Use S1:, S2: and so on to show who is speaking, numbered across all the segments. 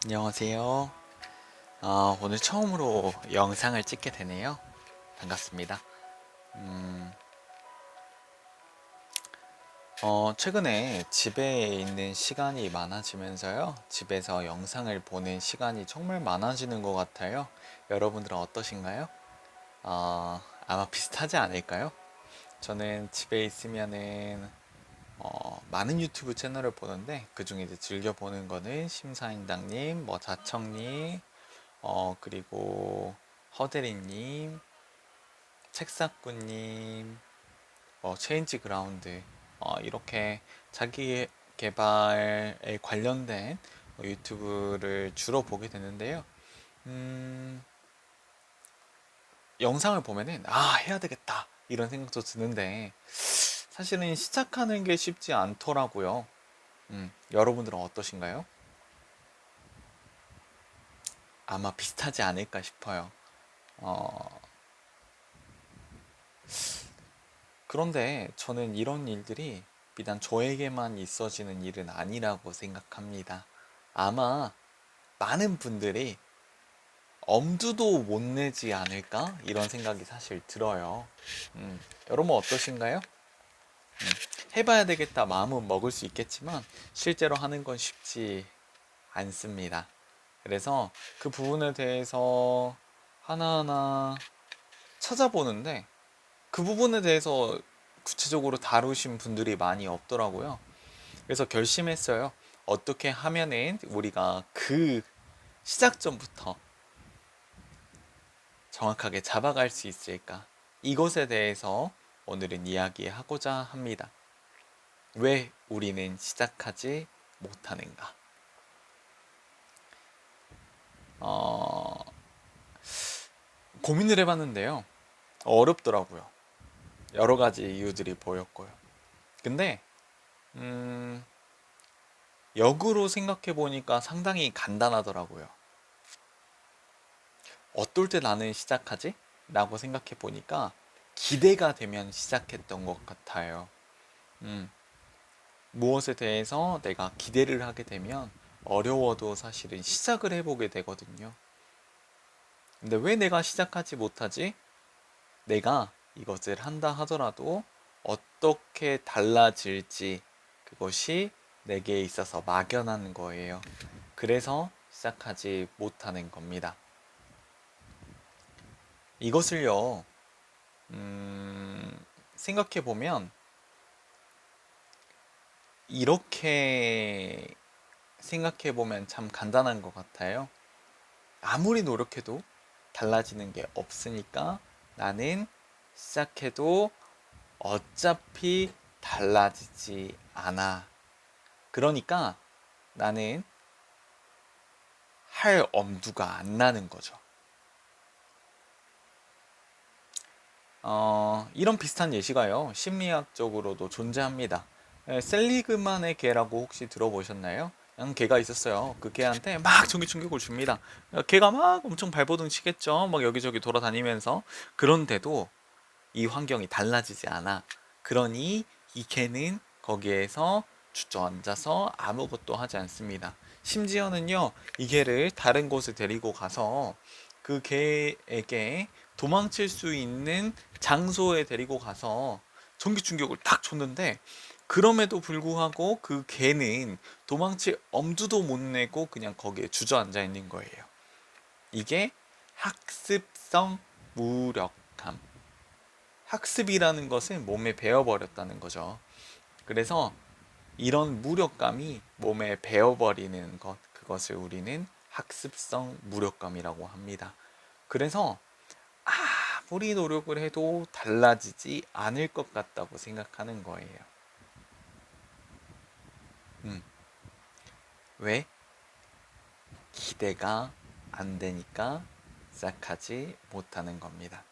S1: 안녕하세요. 오늘 처음으로 영상을 찍게 되네요. 반갑습니다. 음, 최근에 집에 있는 시간이 많아지면서요. 집에서 영상을 보는 시간이 정말 많아지는 것 같아요. 여러분들은 어떠신가요? 아마 비슷하지 않을까요? 저는 집에 있으면은 많은 유튜브 채널을 보는데 그중에 이제 즐겨 보는 거는 심사인당님, 뭐 자청님, 그리고 허대리님, 책사꾸님, 체인지 그라운드, 이렇게 자기 개발에 관련된 유튜브를 주로 보게 되는데요. 음, 영상을 보면은, 해야 되겠다. 이런 생각도 드는데, 사실은 시작하는 게 쉽지 않더라고요. 여러분들은 어떠신가요? 아마 비슷하지 않을까 싶어요. 어, 그런데 저는 이런 일들이 비단 저에게만 있어지는 일은 아니라고 생각합니다. 아마 많은 분들이 엄두도 못 내지 않을까? 이런 생각이 사실 들어요. 여러분 어떠신가요? 해봐야 되겠다 마음은 먹을 수 있겠지만 실제로 하는 건 쉽지 않습니다. 그래서 그 부분에 대해서 하나하나 찾아보는데 그 부분에 대해서 구체적으로 다루신 분들이 많이 없더라고요. 그래서 결심했어요. 어떻게 하면은 우리가 그 시작점부터 정확하게 잡아갈 수 있을까? 이것에 대해서 오늘은 이야기하고자 합니다. 왜 우리는 시작하지 못하는가? 어, 고민을 해봤는데요. 어렵더라고요. 여러 가지 이유들이 보였고요. 근데, 음, 역으로 생각해 보니까 상당히 간단하더라고요. 어떨 때 나는 시작하지? 라고 생각해 보니까 기대가 되면 시작했던 것 같아요. 음, 무엇에 대해서 내가 기대를 하게 되면 어려워도 사실은 시작을 해보게 되거든요. 근데 왜 내가 시작하지 못하지? 내가 이것을 한다 하더라도 어떻게 달라질지 그것이 내게 있어서 막연한 거예요. 그래서 시작하지 못하는 겁니다. 이것을요, 생각해 보면 이렇게 생각해 보면 참 간단한 것 같아요. 아무리 노력해도 달라지는 게 없으니까 나는 시작해도 어차피 달라지지 않아. 그러니까 나는 할 엄두가 안 나는 거죠. 이런 비슷한 예시가요, 심리학적으로도 존재합니다. 셀리그만의 개라고 혹시 들어보셨나요? 개가 있었어요. 그 개한테 막 전기 충격을 줍니다. 개가 막 엄청 발버둥 치겠죠. 막 여기저기 돌아다니면서. 그런데도 이 환경이 달라지지 않아. 그러니 이 개는 거기에서 주저앉아서 아무것도 하지 않습니다. 심지어는요, 이 개를 다른 곳에 데리고 가서 그 개에게 도망칠 수 있는 장소에 데리고 가서 전기 충격을 딱 줬는데, 그럼에도 불구하고 그 개는 도망칠 엄두도 못 내고 그냥 거기에 주저앉아 있는 거예요. 이게 학습성 무력감. 학습이라는 것은 몸에 배어버렸다는 거죠. 그래서 이런 무력감이 몸에 배어버리는 것, 그것을 우리는 학습성 무력감이라고 합니다. 그래서 아무리 노력을 해도 달라지지 않을 것 같다고 생각하는 거예요. 음, 왜? 기대가 안 되니까 시작하지 못하는 겁니다.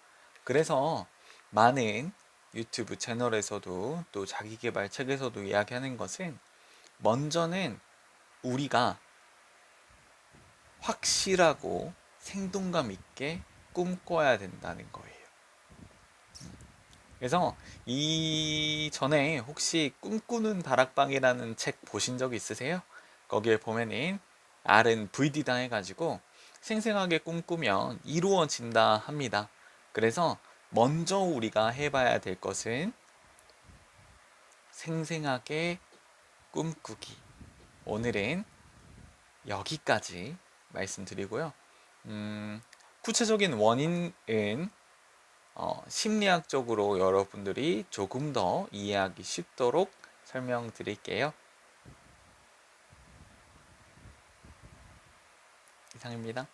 S1: 그래서 많은 유튜브 채널에서도 또 자기계발 책에서도 이야기하는 것은 먼저는 우리가 확실하고 생동감 있게 꿈꿔야 된다는 거예요. 그래서 이 전에 혹시 꿈꾸는 다락방이라는 책 보신 적 있으세요? 거기에 보면은 R은 VD다 해가지고 생생하게 꿈꾸면 이루어진다 합니다. 그래서 먼저 우리가 해봐야 될 것은 생생하게 꿈꾸기. 오늘은 여기까지 말씀드리고요. 구체적인 원인은 심리학적으로 여러분들이 조금 더 이해하기 쉽도록 설명드릴게요. 이상입니다.